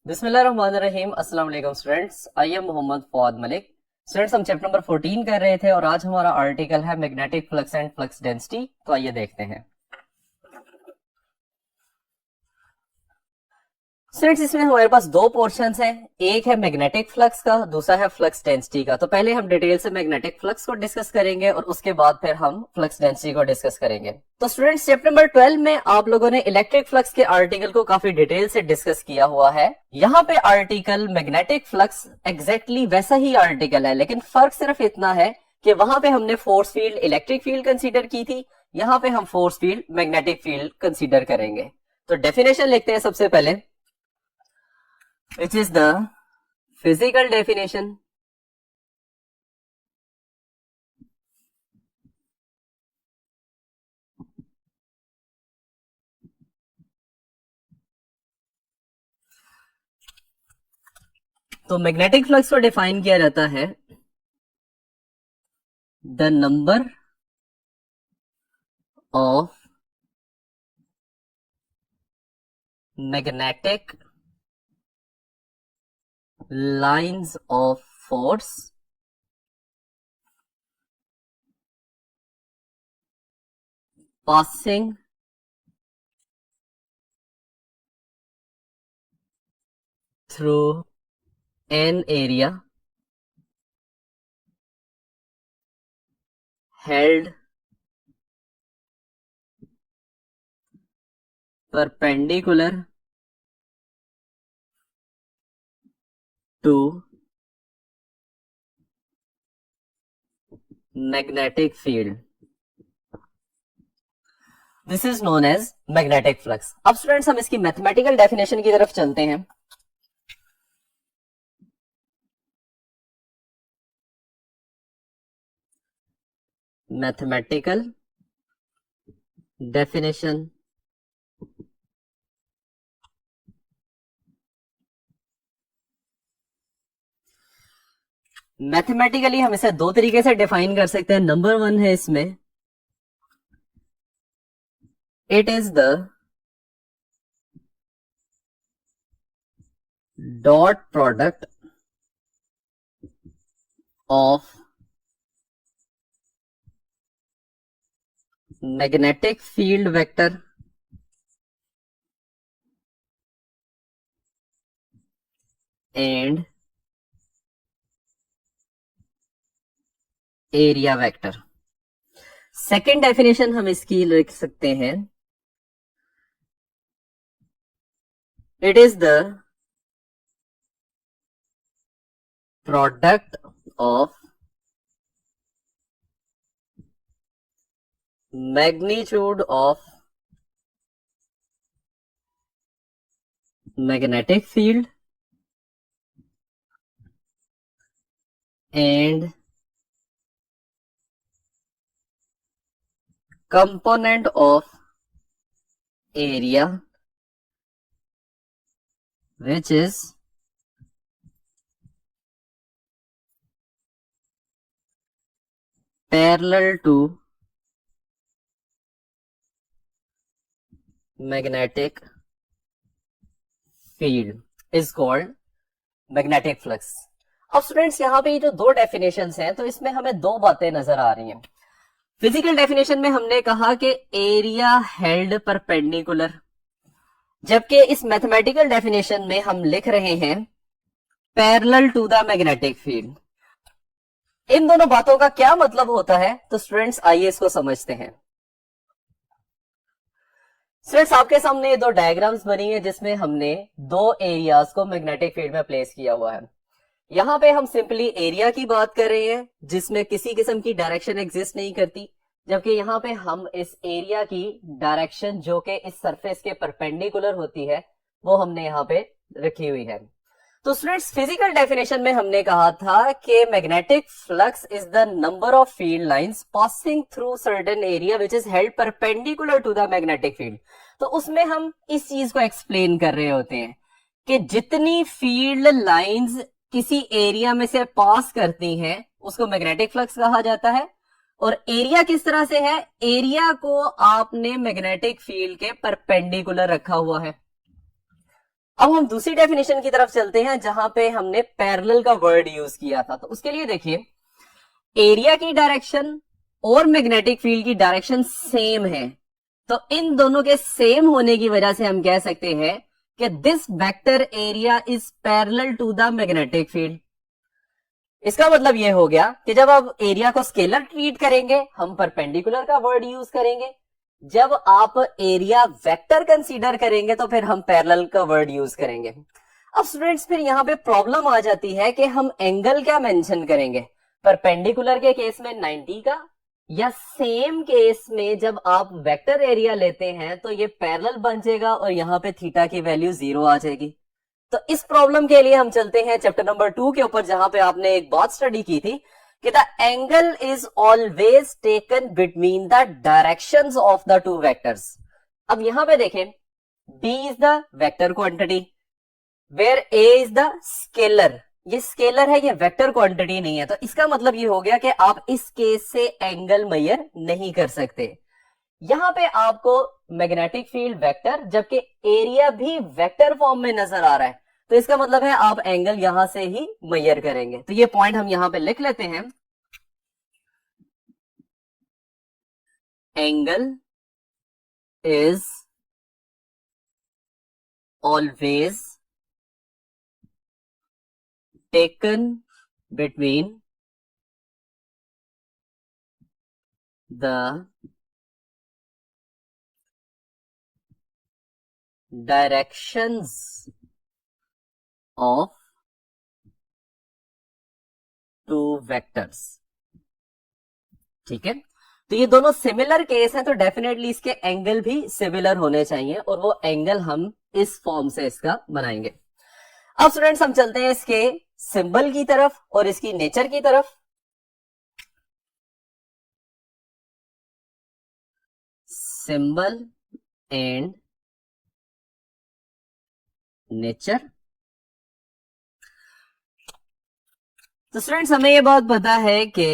बिस्मिल्लाहिर्रहमानिर्रहीम। अस्सलाम वालेकुम students, I am Mohammad Fawad Malik. Students, हम चैप्टर नंबर 14 कर रहे थे और आज हमारा आर्टिकल है magnetic flux and flux density. तो आइए देखते हैं स्टूडेंट्स। इसमें हमारे पास दो पोर्शंस हैं, एक है मैग्नेटिक फ्लक्स का, दूसरा है फ्लक्स डेंसिटी का। तो पहले हम डिटेल से मैग्नेटिक फ्लक्स को डिस्कस करेंगे और उसके बाद फिर हम फ्लक्स डेंसिटी को डिस्कस करेंगे। तो स्टूडेंट्स, चैप्टर नंबर 12 में आप लोगों ने इलेक्ट्रिक फ्लक्स के आर्टिकल को काफी डिटेल से डिस्कस किया हुआ है। यहाँ पे आर्टिकल मैग्नेटिक फ्लक्स एग्जैक्टली वैसा ही आर्टिकल है, लेकिन फर्क सिर्फ इतना है कि वहां पे हमने force field electric field consider की थी, यहाँ पे हम force field magnetic field consider करेंगे। तो डेफिनेशन लिखते हैं सबसे पहले, which is the physical definition तो मैग्नेटिक फ्लक्स को डिफाइन किया जाता है the number of magnetic lines of force passing through an area held perpendicular to magnetic field. This is known as magnetic flux. अब स्टूडेंट्स, हम इसकी mathematical definition की तरफ चलते हैं। मैथमेटिकल डेफिनेशन मैथमेटिकली हम इसे दो तरीके से डिफाइन कर सकते हैं। नंबर वन है इसमें, it is the dot product of magnetic field vector and area vector. Second definition हम इसकी लिख सकते हैं, it is the product of magnitude of magnetic field and component of area which is parallel to magnetic field is called magnetic flux। अब students, यहाँ पे ये जो दो डेफिनेशंस हैं, तो इसमें हमें दो बातें नजर आ रही हैं। फिजिकल डेफिनेशन में हमने कहा कि एरिया हेल्ड परपेंडिकुलर, जबकि इस मैथमेटिकल डेफिनेशन में हम लिख रहे हैं parallel to the magnetic field. इन दोनों बातों का क्या मतलब होता है, तो स्टूडेंट्स आइए इसको समझते हैं। स्टूडेंट्स, आपके सामने ये दो डायग्राम्स बनी है जिसमें हमने दो एरियाज को मैग्नेटिक फील्ड में प्लेस किया हुआ है। यहाँ पे हम सिंपली एरिया की बात कर रहे हैं जिसमें किसी किस्म की डायरेक्शन एग्जिस्ट नहीं करती, जबकि यहाँ पे हम इस एरिया की डायरेक्शन जो कि इस सरफेस के परपेंडिकुलर होती है वो हमने यहाँ पे रखी हुई है। तो स्टूडेंट्स, फिजिकल डेफिनेशन में हमने कहा था कि magnetic flux is the number of field lines passing through certain area which is held perpendicular to the magnetic field. तो उसमें हम इस चीज को एक्सप्लेन कर रहे होते हैं कि जितनी फील्ड लाइंस किसी एरिया में से पास करती हैं उसको मैग्नेटिक फ्लक्स कहा जाता है। और एरिया किस तरह से है, एरिया को आपने मैग्नेटिक फील्ड के परपेंडिकुलर रखा हुआ है। अब हम दूसरी डेफिनेशन की तरफ चलते हैं जहां पे हमने पैरेलल का वर्ड यूज किया था। तो उसके लिए देखिए, एरिया की डायरेक्शन और मैग्नेटिक फील्ड की डायरेक्शन सेम है, तो इन दोनों के सेम होने की वजह से हम कह सकते हैं कि this vector area is parallel to the magnetic field. इसका मतलब यह हो गया कि जब आप एरिया को स्केलर ट्रीट करेंगे हम परपेंडिकुलर का वर्ड यूज करेंगे, जब आप एरिया वेक्टर कंसीडर करेंगे तो फिर हम पैरेलल का वर्ड यूज करेंगे। अब स्टूडेंट्स फिर यहाँ पे प्रॉब्लम आ जाती है कि हम एंगल क्या मेंशन करेंगे, परपेंडिकुलर के केस में 90 का, या सेम केस में जब आप वेक्टर एरिया लेते हैं तो ये पैरेलल बन जाएगा और यहाँ पे थीटा की वैल्यू 0 आ जाएगी। तो इस प्रॉब्लम के लिए हम चलते हैं चैप्टर नंबर 2 के ऊपर, जहां पे आपने एक बात स्टडी की थी कि the angle is always taken between the directions of the two vectors. अब यहां पे देखें, B is the vector quantity where A is the scalar. ये स्केलर है, ये वेक्टर क्वांटिटी नहीं है, तो इसका मतलब ये हो गया कि आप इस केस से एंगल मेजर नहीं कर सकते। यहां पे आपको मैग्नेटिक फील्ड वेक्टर जबकि एरिया भी वेक्टर फॉर्म में नजर आ रहा है, तो इसका मतलब है आप एंगल यहां से ही मेजर करेंगे। तो ये पॉइंट हम यहां पे लिख लेते हैं, angle is always taken between the directions of two vectors. ठीक है, तो ये दोनों सिमिलर केस हैं, तो डेफिनेटली इसके एंगल भी सिमिलर होने चाहिए और वो एंगल हम इस फॉर्म से इसका बनाएंगे। अब स्टूडेंट्स हम चलते हैं इसके सिंबल की तरफ और इसकी नेचर की तरफ। Symbol and nature. तो स्टूडेंट्स हमें यह बात पता है कि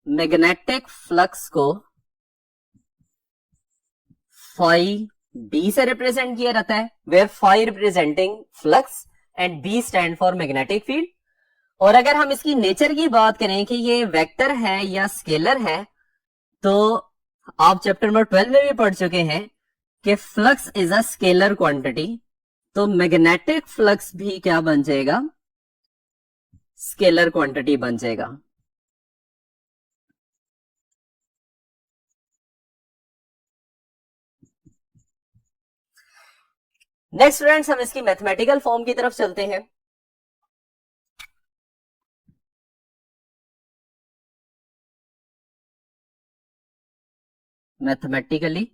मैग्नेटिक फ्लक्स को फाई बी से रिप्रेजेंट किया जाता है, where phi representing flux and B stand for magnetic field. और अगर हम इसकी नेचर की बात करें कि ये वेक्टर है या स्केलर है, तो आप चैप्टर नंबर 12 में भी पढ़ चुके हैं कि flux is a scalar quantity, तो मैग्नेटिक फ्लक्स भी क्या बन जाएगा, स्केलर क्वांटिटी बन जाएगा। नेक्स्ट स्टूडेंट्स हम इसकी मैथमेटिकल फॉर्म की तरफ चलते हैं। मैथमेटिकली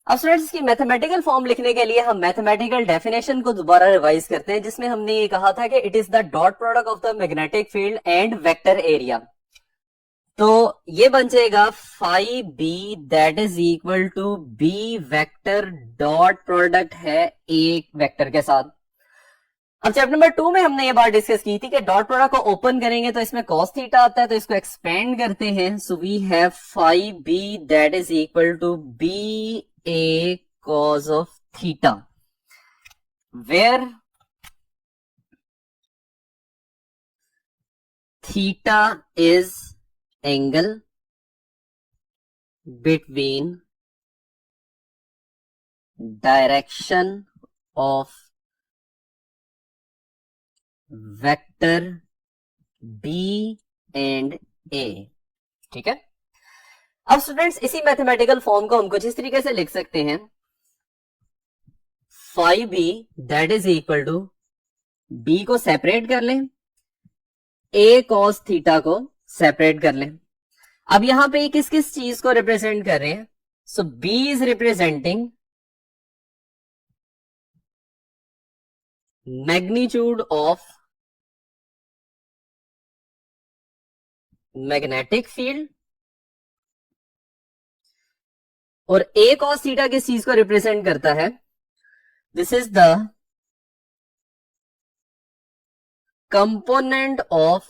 अब स्टूडेंट्स इसकी मैथमेटिकल फॉर्म लिखने के लिए हम मैथमेटिकल डेफिनेशन को दोबारा रिवाइज करते हैं, जिसमें हमने ये कहा था कि it is the dot product of the magnetic field and vector area. तो ये बन जाएगा phi B that is equal to B vector dot product है एक वेक्टर के साथ। अब चैप्टर नंबर 2 में हमने ये बात डिस्कस की थी कि डॉट प्रोडक्ट को ओपन करेंगे तो इसमें कॉस थीटा आता है, तो इसको एक्सपेंड करते हैं, so we have phi B that is equal to B A cos of theta, where theta is angle between direction of vector B and A. ठीक है, अब स्टूडेंट्स इसी मैथमेटिकल फॉर्म को हम कुछ इस तरीके से लिख सकते हैं, phi B that is equal to B को सेपरेट कर लें, ए कॉस थीटा को सेपरेट कर लें। अब यहां पे किस किस चीज को रिप्रेजेंट कर रहे हैं, so B is representing magnitude of magnetic field और ए कॉस थीटा किस चीज को रिप्रेजेंट करता है, this is the component of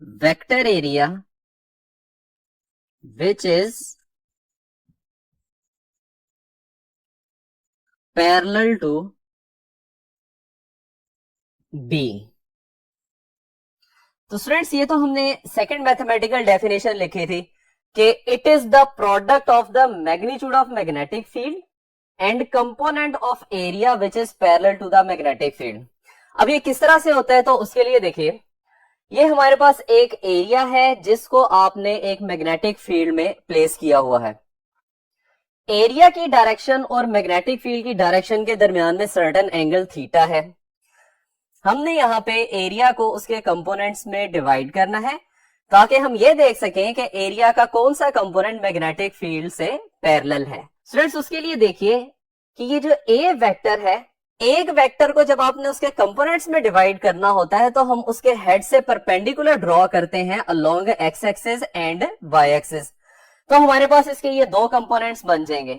vector area which is parallel to B. तो स्टूडेंट्स ये तो हमने सेकंड मैथमेटिकल डेफिनेशन लिखी थी कि it is the product of the magnitude of magnetic field and component of area which is parallel to the magnetic field. अब ये किस तरह से होता है, तो उसके लिए देखिए, ये हमारे पास एक एरिया है जिसको आपने एक मैग्नेटिक फील्ड में प्लेस किया हुआ है। एरिया की डायरेक्शन और मैग्नेटिक फील्ड की डायरेक्शन के दरमियान में सर्टेन एंगल थीटा है। हमने यहाँ पे एरिया को उसके कंपोनेंट्स में डिवाइड करना है ताकि हम ये देख सकें कि एरिया का कौन सा कंपोनेंट मैग्नेटिक फील्ड से पैरेलल है। स्टूडेंट्स उसके लिए देखिए कि ये जो ए वेक्टर है, एक वेक्टर को जब आपने उसके कंपोनेंट्स में डिवाइड करना होता है तो हम उसके हेड से परपेंडिकुलर ड्रॉ करते हैं along X axis and Y axis. तो हमारे पास इसके ये दो कंपोनेंट्स बन जाएंगे,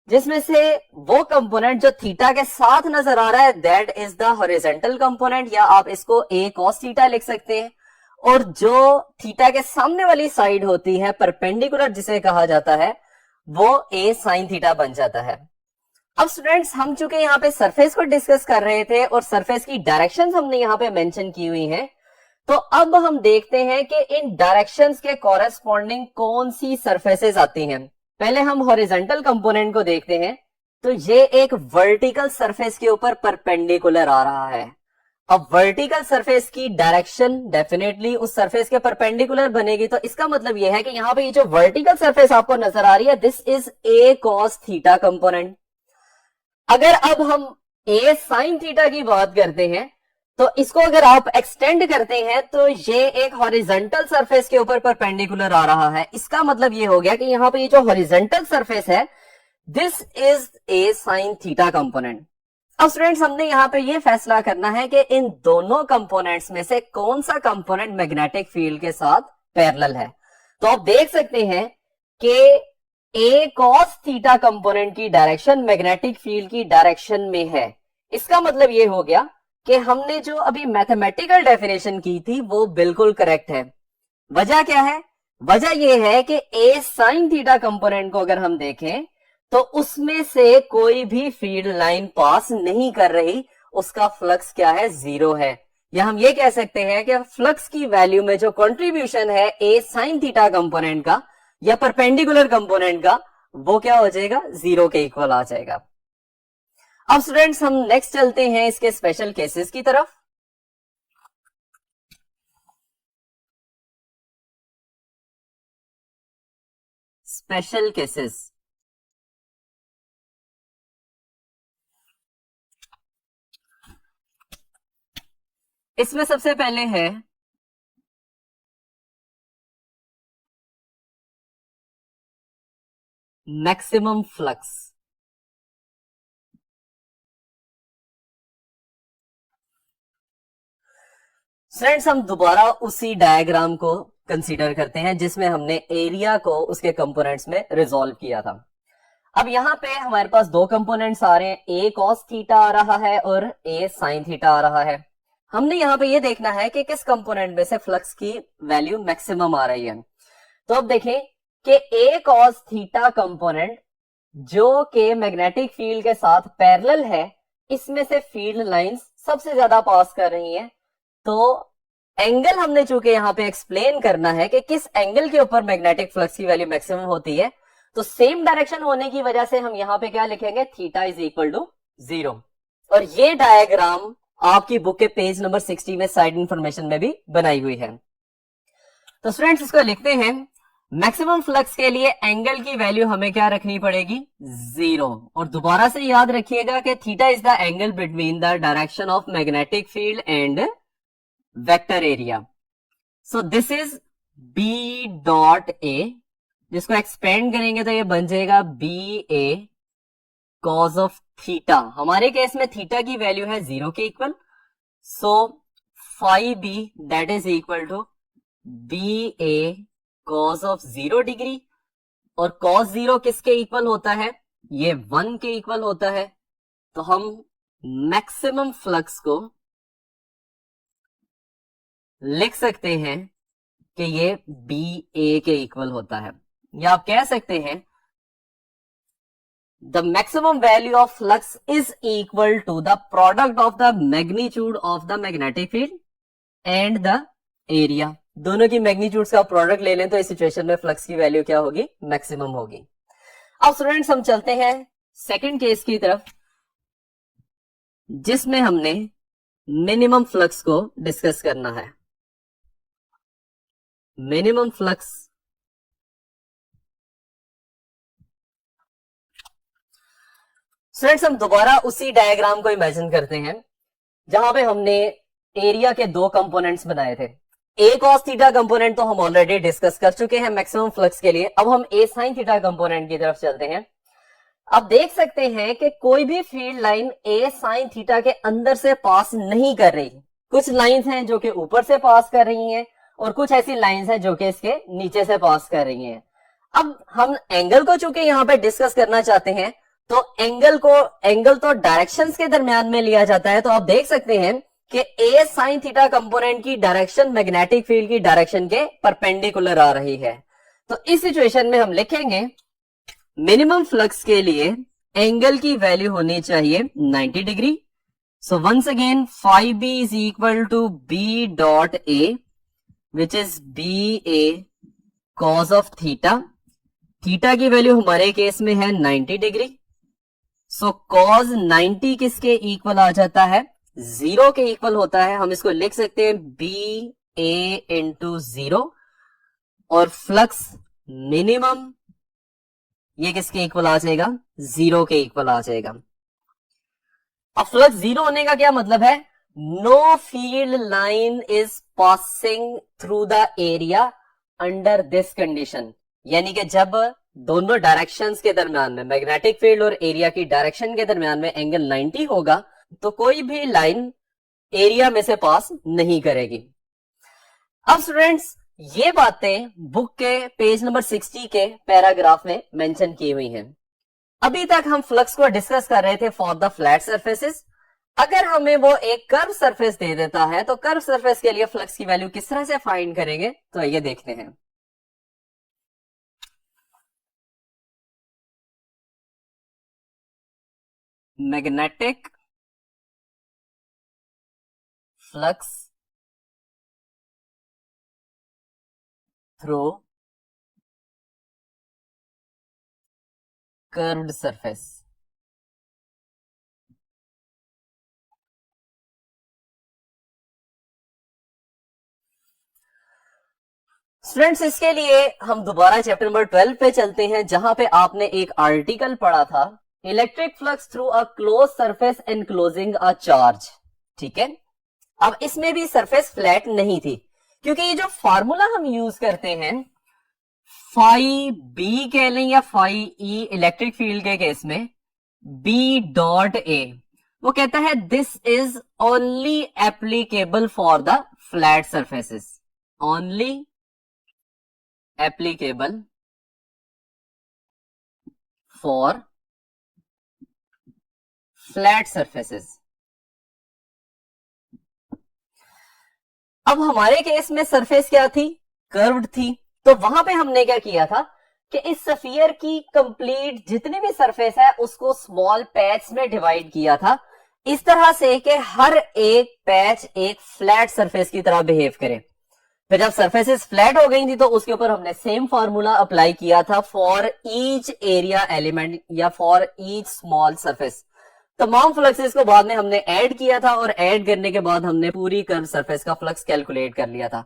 जिसमें से वो कंपोनेंट जो थीटा के साथ नजर आ रहा है that is the horizontal component, या आप इसको ए कॉस थीटा लिख सकते हैं, और जो थीटा के सामने वाली साइड होती है परपेंडिकुलर जिसे कहा जाता है, वो ए साइन थीटा बन जाता है। अब स्टूडेंट्स हम चूंकि यहाँ पे सरफेस को डिस्कस कर रहे थे और सरफेस की डायरेक्शंस हमने यहाँ पे मेंशन की हुई हैं, तो अब हम देखते हैं कि इन डायरेक्शंस के कॉरेस्पॉन्डिंग कौन सी सरफेसेस आती हैं। पहले हम हॉरिजॉन्टल कंपोनेंट को देखते हैं, तो ये एक वर्टिकल सरफेस के ऊपर परपेंडिकुलर आ रहा है। अब वर्टिकल सरफेस की डायरेक्शन डेफिनेटली उस सरफेस के परपेंडिकुलर बनेगी, तो इसका मतलब यह है कि यहाँ पे ये जो वर्टिकल सरफेस आपको नजर आ रही है this is a cos theta component. अगर अब हम ए साइन थीटा की बात करते हैं, तो इसको अगर आप एक्सटेंड करते हैं तो ये एक हॉरिजॉन्टल सरफेस के ऊपर परपेंडिकुलर आ रहा है। इसका मतलब ये हो गया कि यहाँ पे ये जो हॉरिजॉन्टल सरफेस है this is a sine theta component. अब स्टूडेंट्स हमने यहाँ पे ये फैसला करना है कि इन दोनों कंपोनेंट्स में से कौन सा कंपोनेंट मैग्नेटिक फील्ड के साथ पैरेलल है। तो आप देख सकते हैं कि ए कॉस थीटा कंपोनेंट की डायरेक्शन मैग्नेटिक फील्ड की डायरेक्शन में है। इसका मतलब ये हो गया कि हमने जो अभी मैथमेटिकल डेफिनेशन की थी वो बिल्कुल करेक्ट है। वजह क्या है? वजह यह है कि ए साइन थीटा कंपोनेंट को अगर हम देखें तो उसमें से कोई भी फील्ड लाइन पास नहीं कर रही, उसका फ्लक्स क्या है? जीरो है। या हम ये कह सकते हैं कि फ्लक्स की वैल्यू में जो कंट्रीब्यूशन है ए साइन थीटा कंपोनेंट का या परपेंडिकुलर कंपोनेंट का, वो क्या हो जाएगा? जीरो के इक्वल आ जाएगा। अब स्टूडेंट्स हम नेक्स्ट चलते हैं इसके स्पेशल केसेस की तरफ। स्पेशल केसेस, इसमें सबसे पहले है मैक्सिमम फ्लक्स। फ्रेंड्स हम दोबारा उसी डायग्राम को कंसीडर करते हैं जिसमें हमने एरिया को उसके कंपोनेंट्स में रिजॉल्व किया था। अब यहाँ पे हमारे पास दो कंपोनेंट्स आ रहे हैं, ए कॉस थीटा आ रहा है और ए साइन थीटा आ रहा है। हमने यहाँ पे ये देखना है कि किस कंपोनेंट में से फ्लक्स की वैल्यू मैक्सिमम आ रही है। तो अब देखें कि ए कॉस थीटा कंपोनेंट जो के मैग्नेटिक फील्ड के साथ पैरेलल है, इसमें से फील्ड लाइंस सबसे ज्यादा पास कर रही हैं। तो एंगल हमने चूंकि यहाँ पे एक्सप्लेन करना है कि किस एंगल के ऊपर मैग्नेटिक फ्लक्स की वैल्यू मैक्सिमम होती है, तो सेम डायरेक्शन होने की वजह से हम यहाँ पे क्या लिखेंगे? Theta is equal to zero. और ये डायग्राम आपकी बुक के पेज नंबर 60 में साइड इंफॉर्मेशन में भी बनाई हुई है। तो स्टूडेंट्स इसको लिखते हैं, मैक्सिमम फ्लक्स के लिए एंगल की वैल्यू हमें क्या रखनी पड़ेगी? जीरो। और दोबारा से याद रखिएगा कि theta is the angle between the direction of magnetic field and vector area. So this is B dot A, जिसको एक्सपेंड करेंगे तो ये बन जाएगा B A cos of theta. हमारे केस में थीटा की वैल्यू है जीरो के equal, so phi B that is equal to B A cos of 0 degree. और कॉस जीरो किसके इक्वल होता है? ये 1 के इक्वल होता है। तो हम मैक्सिमम फ्लक्स को लिख सकते हैं कि ये बी ए के इक्वल होता है, या आप कह सकते हैं the maximum value of flux is equal to the product of the magnitude of the magnetic field and the area। दोनों की मैग्नीट्यूड्स का प्रोडक्ट ले लें तो इस सिचुएशन में फ्लक्स की वैल्यू क्या होगी, मैक्सिमम होगी। अब स्टूडेंट्स हम चलते हैं सेकंड केस की तरफ, जिसमें हमने मिनिमम फ्लक्स को डिस्कस करना है। मिनिमम फ्लक्स स्टूडेंट्स हम दोबारा उसी डायग्राम को इमेजिन करते हैं जहां पे हमने एरिया के दो कंपोनेंट्स बनाए थे। ए कॉस थीटा कंपोनेंट तो हम ऑलरेडी डिस्कस कर चुके हैं मैक्सिमम फ्लक्स के लिए। अब हम ए साइन थीटा कंपोनेंट की तरफ चलते हैं। अब देख सकते हैं कि कोई भी फील्ड लाइन ए साइन थीटा के अंदर से पास नहीं कर रही। कुछ लाइंस हैं जो कि ऊपर से पास कर रही हैं और कुछ ऐसी लाइंस हैं जो कि इसके नीचे से पास कर रही हैं। अब हम एंगल को चूंकि यहां पे डिस्कस करना चाहते हैं तो एंगल तो डायरेक्शंस के दरमियान में लिया जाता है। तो आप देख सकते हैं कि ए साइन थीटा कंपोनेंट की डायरेक्शन मैग्नेटिक फील्ड की डायरेक्शन के परपेंडिकुलर आ रही है। तो इस सिचुएशन में हम लिखेंगे मिनिमम फ्लक्स के लिए एंगल की वैल्यू होनी चाहिए 90 degree. So once again phi B is equal to B dot A which is B A cos of theta. Theta की वैल्यू हमारे केस में है 90 डिग्री। सो कॉज 90 किसके इक्वल आ जाता है, 0 के इक्वल होता है। हम इसको लिख सकते हैं बी ए इंटू 0 और फ्लक्स मिनिमम ये किसके इक्वल आ जाएगा, 0 के इक्वल आ जाएगा। अब फ्लक्स 0 होने का क्या मतलब है, know field line is passing through the area under this condition. यानी कि जब दोनों डायरेक्शंस के दरमियान में मैग्नेटिक फील्ड और एरिया की डायरेक्शन के दरमियान में एंगल 90 होगा तो कोई भी लाइन एरिया में से पास नहीं करेगी। अब स्टूडेंट्स ये बातें बुक के पेज नंबर 60 के पैराग्राफ में मेंशन की हुई हैं। अभी तक हम फ्लक्स को डिस्कस कर रहे थे फॉर द फ्लैट सरफेसेस। अगर हमें वो एक कर्व सरफेस दे देता है तो कर्व सरफेस के लिए फ्लक्स की वैल्यू किस तरह से फाइंड करेंगे, तो आइए देखते हैं। Magnetic flux through curved surface. Students इसके लिए हम दोबारा चैप्टर नंबर 12 पे चलते हैं जहां पे आपने एक आर्टिकल पढ़ा था, electric flux through a close surface enclosing a charge. ठीक है, अब इसमें भी सरफेस फ्लैट नहीं थी क्योंकि ये जो फार्मूला हम यूज करते हैं फाई बी कह लें या फाई ई इलेक्ट्रिक फील्ड के केस में बी डॉट ए, वो कहता है this is only applicable for the flat surfaces. Only applicable for flat surfaces. अब हमारे केस में सरफेस क्या थी, कर्व्ड थी। तो वहां पे हमने क्या किया था कि इस स्फीयर की कंप्लीट जितनी भी सरफेस है उसको स्मॉल पैच में डिवाइड किया था इस तरह से कि हर एक पैच एक फ्लैट सरफेस की तरह बिहेव करे। फिर जब सरफेसेस फ्लैट हो गई थी तो उसके ऊपर हमने सेम फार्मूला अप्लाई किया था फॉर ईच एरिया एलिमेंट या फॉर ईच स्मॉल सरफेस। तमाम फ्लक्सेस को बाद में हमने ऐड किया था और ऐड करने के बाद हमने पूरी कर्व सरफेस का फ्लक्स कैलकुलेट कर लिया था।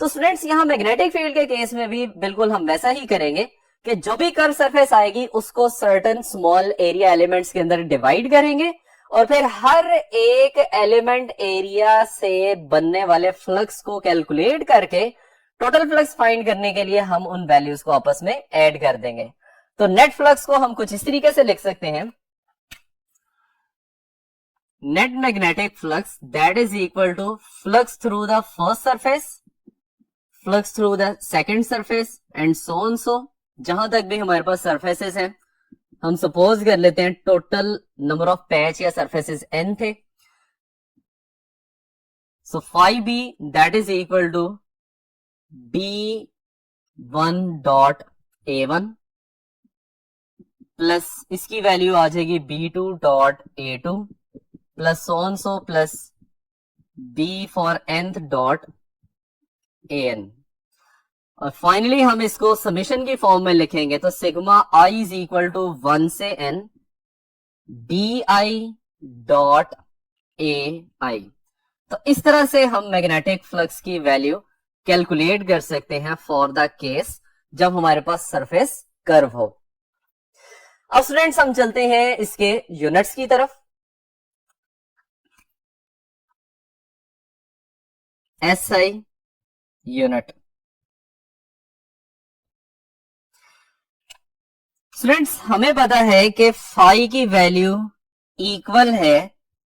तो स्टूडेंट्स यहाँ मैग्नेटिक फील्ड के केस में भी बिल्कुल हम वैसा ही करेंगे कि जो भी कर्व सरफेस आएगी उसको सर्टेन स्मॉल एरिया एलिमेंट्स के अंदर डिवाइड करेंगे और फिर हर एक एलिमेंट एरिया से बनने वाले फ्लक्स को कैलकुलेट करके टोटल फ्लक्स फाइंड करने के लिए हम उन वैल्यूज को आपस में ऐड कर देंगे। तो नेट फ्लक्स को हम कुछ इस तरीके से लिख सकते हैं, net magnetic flux that is equal to flux through the first surface, flux through the second surface and so on। so जहां तक भी हमारे पास सरफेसेस हैं हम सपोज कर लेते हैं टोटल नंबर ऑफ पैच या सरफेसेस n थे। So phi B that is equal to B1.A1 plus इसकी वैल्यू आ जाएगी B2.A2 plus so plus B for nth dot AN। और फाइनली हम इसको समेशन की फॉर्म में लिखेंगे तो sigma I is equal to 1 से n DI डॉट AI। तो इस तरह से हम मैग्नेटिक फ्लक्स की वैल्यू कैलकुलेट कर सकते हैं फॉर द केस जब हमारे पास सरफेस कर्व हो। अब स्टूडेंट्स हम चलते हैं इसके यूनिट्स की तरफ। SI unit. स्टूडेंट्स हमें पता है कि फाई की वैल्यू इक्वल है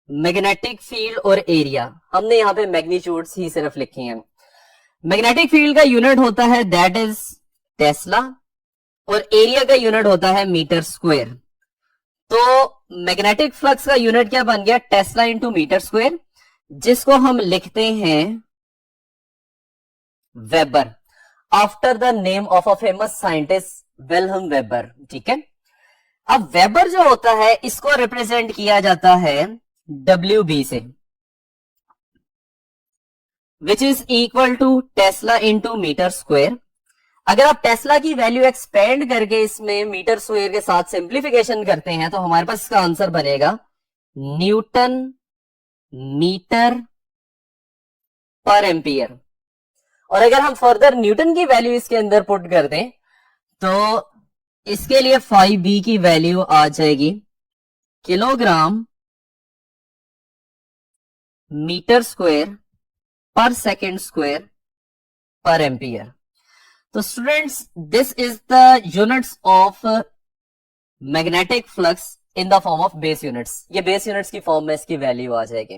मैग्नेटिक फील्ड और एरिया। हमने यहां पे मैग्नीट्यूड्स ही सिर्फ लिखी हैं। मैग्नेटिक फील्ड का यूनिट होता है दैट इज टेस्ला और एरिया का यूनिट होता है मीटर स्क्वायर। तो मैग्नेटिक फ्लक्स का यूनिट क्या बन गया? टेस्ला इंटू मीटर स्क्वायर, जिसको हम लिखते हैं weber, after the name of a famous scientist Wilhelm weber. ठीक है, अब वेबर जो होता है इसको रिप्रेजेंट किया जाता है WB से, which is equal to tesla into meter square. अगर आप टेस्ला की वैल्यू एक्सपेंड करके इसमें मीटर स्क्वायर के साथ सिंप्लीफिकेशन करते हैं तो हमारे पास इसका आंसर बनेगा न्यूटन मीटर पर एम्पियर। और अगर हम फर्दर न्यूटन की वैल्यू इसके अंदर पुट कर दें तो इसके लिए 5B की वैल्यू आ जाएगी किलोग्राम मीटर स्क्वायर पर सेकेंड स्क्वायर पर एम्पियर। तो students this is the units of magnetic flux in the form of base units. ये बेस यूनिट्स की फॉर्म में इसकी वैल्यू आ जाएगी।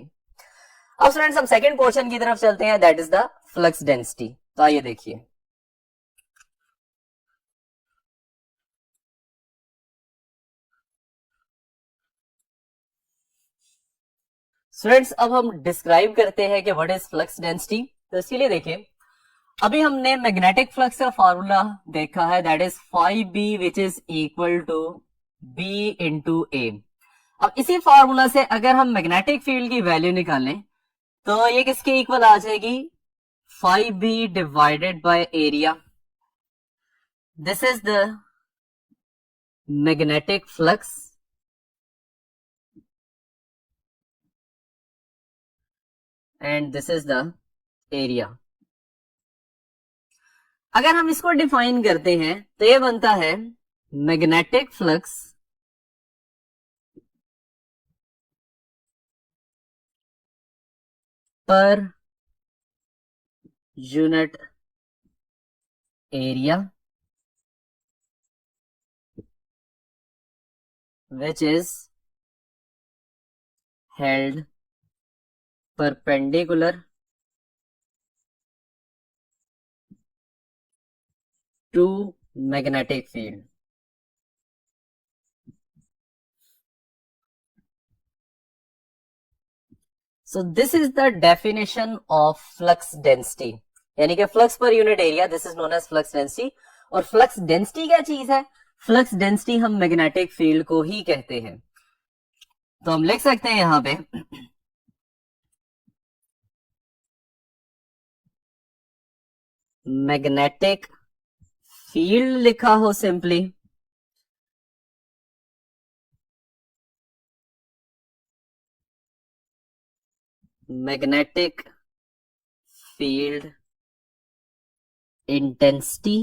अब स्टूडेंट्स हम सेकंड पोर्शन की तरफ चलते हैं that is the flux density. तो आइए देखिए, स्टूडेंट्स अब हम डिस्क्राइब करते हैं कि व्हाट इज फ्लक्स डेंसिटी। तो इसके लिए देखिए, अभी हमने मैग्नेटिक फ्लक्स का फॉर्मूला देखा है that is 5B which is equal to B into A. अब इसी फॉर्मूला से अगर हम मैग्नेटिक फील्ड की वैल्यू निकालें तो ये किसके इक्वल आ जाएगी? 5B divided by area. This is the magnetic flux and this is the area. अगर हम इसको डिफाइन करते हैं तो ये बनता है magnetic flux per unit area which is held perpendicular to magnetic field। So this is the definition of flux density, यानी कि flux per unit area, this is known as flux density. और flux density क्या चीज है? Flux density हम magnetic field को ही कहते हैं। तो हम लिख सकते हैं यहां पे मैग्नेटिक फील्ड लिखा हो सिंपली, मैग्नेटिक फील्ड इंटेंसिटी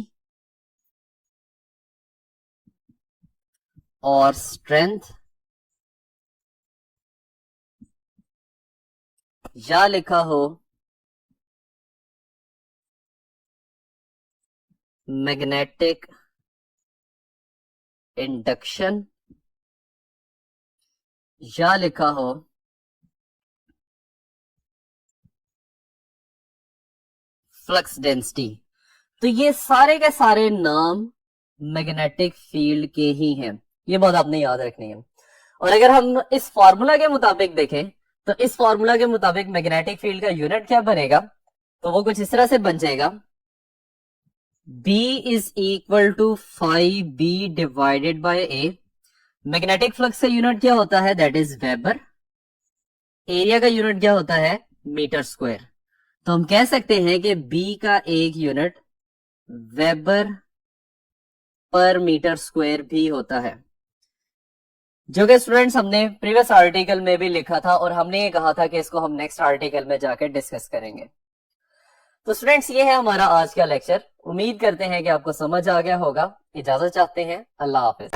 और स्ट्रेंथ, या लिखा हो मैग्नेटिक इंडक्शन, या लिखा हो फ्लक्स डेंसिटी। तो ये सारे के सारे नाम मैग्नेटिक फील्ड के ही हैं, ये बात आपने याद रखनी है। और अगर हम इस फॉर्मूला के मुताबिक देखें तो इस फॉर्मूला के मुताबिक मैग्नेटिक फील्ड का यूनिट क्या बनेगा? तो वो कुछ इस तरह से बन जाएगा B is equal to 5B divided by A। Magnetic flux का यूनिट क्या होता है? That is weber. एरिया का यूनिट क्या होता है? Meter square. तो हम कह सकते हैं कि B का एक unit weber per meter square भी होता है, जो कि स्टूडेंट्स हमने प्रीवियस आर्टिकल में भी लिखा था और हमने ये कहा था कि इसको हम नेक्स्ट आर्टिकल में जाकर डिस्कस करेंगे। तो स्टूडेंट्स ये है हमारा आज का लेक्चर। उम्मीद करते हैं कि आपको समझ आ गया होगा। इजाजत चाहते हैं। अल्लाह हाफिज।